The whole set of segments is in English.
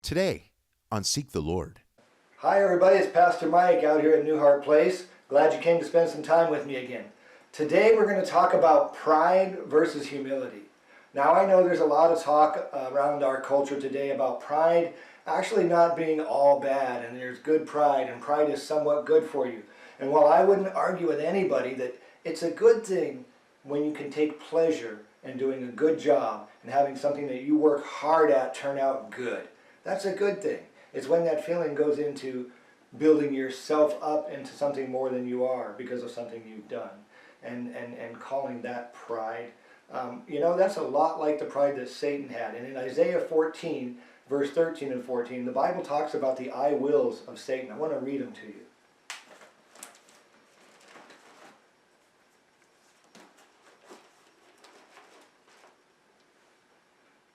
Today on Seek the Lord. Hi everybody, it's Pastor Mike out here at New Heart Place. Glad you came to spend some time with me again. Today we're going to talk about pride versus humility. Now I know there's a lot of talk around our culture today about pride actually not being all bad, and there's good pride, and pride is somewhat good for you. And while I wouldn't argue with anybody that it's a good thing when you can take pleasure in doing a good job and having something that you work hard at turn out good. That's a good thing. It's when that feeling goes into building yourself up into something more than you are because of something you've done, and calling that pride. That's a lot like the pride that Satan had. And in Isaiah 14, verse 13 and 14, the Bible talks about the I wills of Satan. I want to read them to you.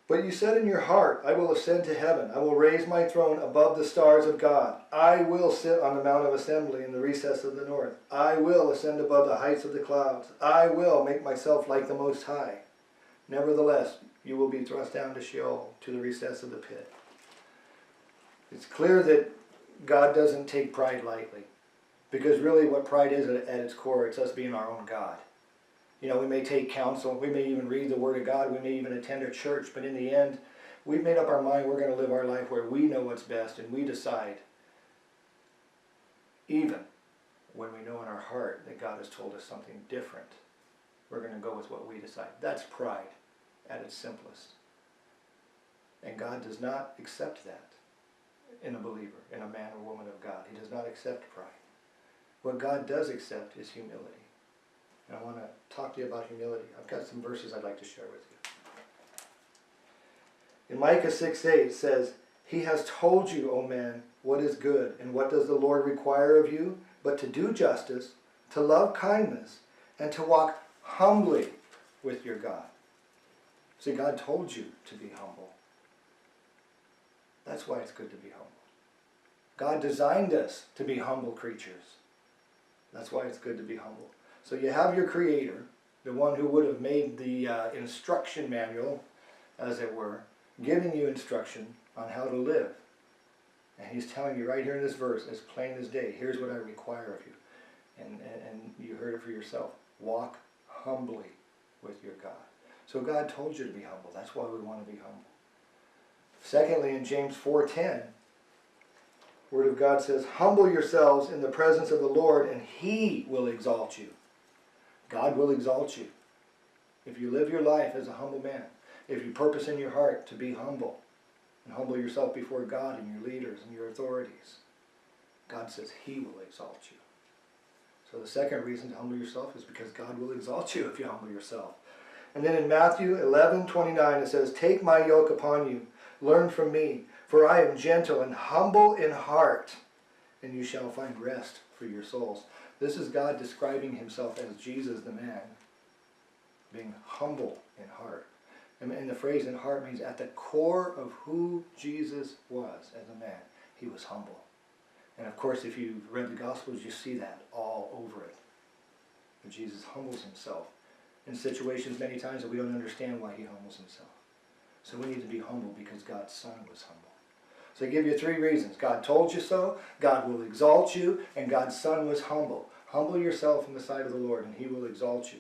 But you said in your heart, I will ascend to heaven. I will raise my throne above the stars of God. I will sit on the mount of assembly in the recess of the north. I will ascend above the heights of the clouds. I will make myself like the Most High. Nevertheless, you will be thrust down to Sheol, to the recess of the pit. It's clear that God doesn't take pride lightly. Because really what pride is at its core, it's us being our own God. We may take counsel, we may even read the Word of God, we may even attend a church, but in the end, we've made up our mind we're going to live our life where we know what's best and we decide, even when we know in our heart that God has told us something different, we're going to go with what we decide. That's pride at its simplest. And God does not accept that in a believer, in a man or woman of God. He does not accept pride. What God does accept is humility. And I want to talk to you about humility. I've got some verses I'd like to share with you. In Micah 6:8 it says, He has told you, O man, what is good, and what does the Lord require of you, but to do justice, to love kindness, and to walk humbly with your God. See, God told you to be humble. That's why it's good to be humble. God designed us to be humble creatures. That's why it's good to be humble. So you have your Creator, the one who would have made the instruction manual, as it were, giving you instruction on how to live. And He's telling you right here in this verse, as plain as day, here's what I require of you. And you heard it for yourself. Walk humbly with your God. So God told you to be humble. That's why we want to be humble. Secondly, in James 4:10, the Word of God says, Humble yourselves in the presence of the Lord, and He will exalt you. God will exalt you. If you live your life as a humble man, if you purpose in your heart to be humble, and humble yourself before God and your leaders and your authorities, God says He will exalt you. So the second reason to humble yourself is because God will exalt you if you humble yourself. And then in Matthew 11:29 it says, Take my yoke upon you, learn from me, for I am gentle and humble in heart, and you shall find rest for your souls. This is God describing Himself as Jesus the man, being humble in heart. And the phrase in heart means at the core of who Jesus was as a man, He was humble. And of course, if you've read the Gospels, you see that all over it. But Jesus humbles Himself in situations many times that we don't understand why He humbles Himself. So we need to be humble because God's Son was humble. So I give you three reasons. God told you so, God will exalt you, and God's Son was humble. Humble yourself in the sight of the Lord, and He will exalt you.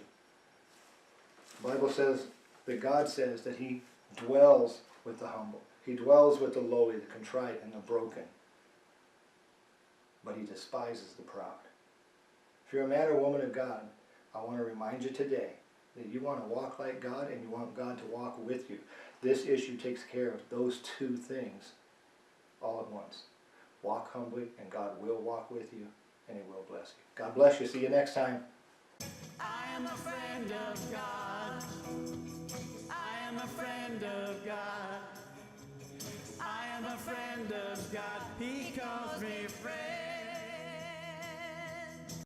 The Bible says that God says that He dwells with the humble. He dwells with the lowly, the contrite, and the broken. But He despises the proud. If you're a man or woman of God, I want to remind you today that you want to walk like God and you want God to walk with you. This issue takes care of those two things all at once. Walk humbly, and God will walk with you, and He will bless you. God bless you. See you next time. I am a friend of God. I am a friend of God. I am a friend of God. He calls me friend.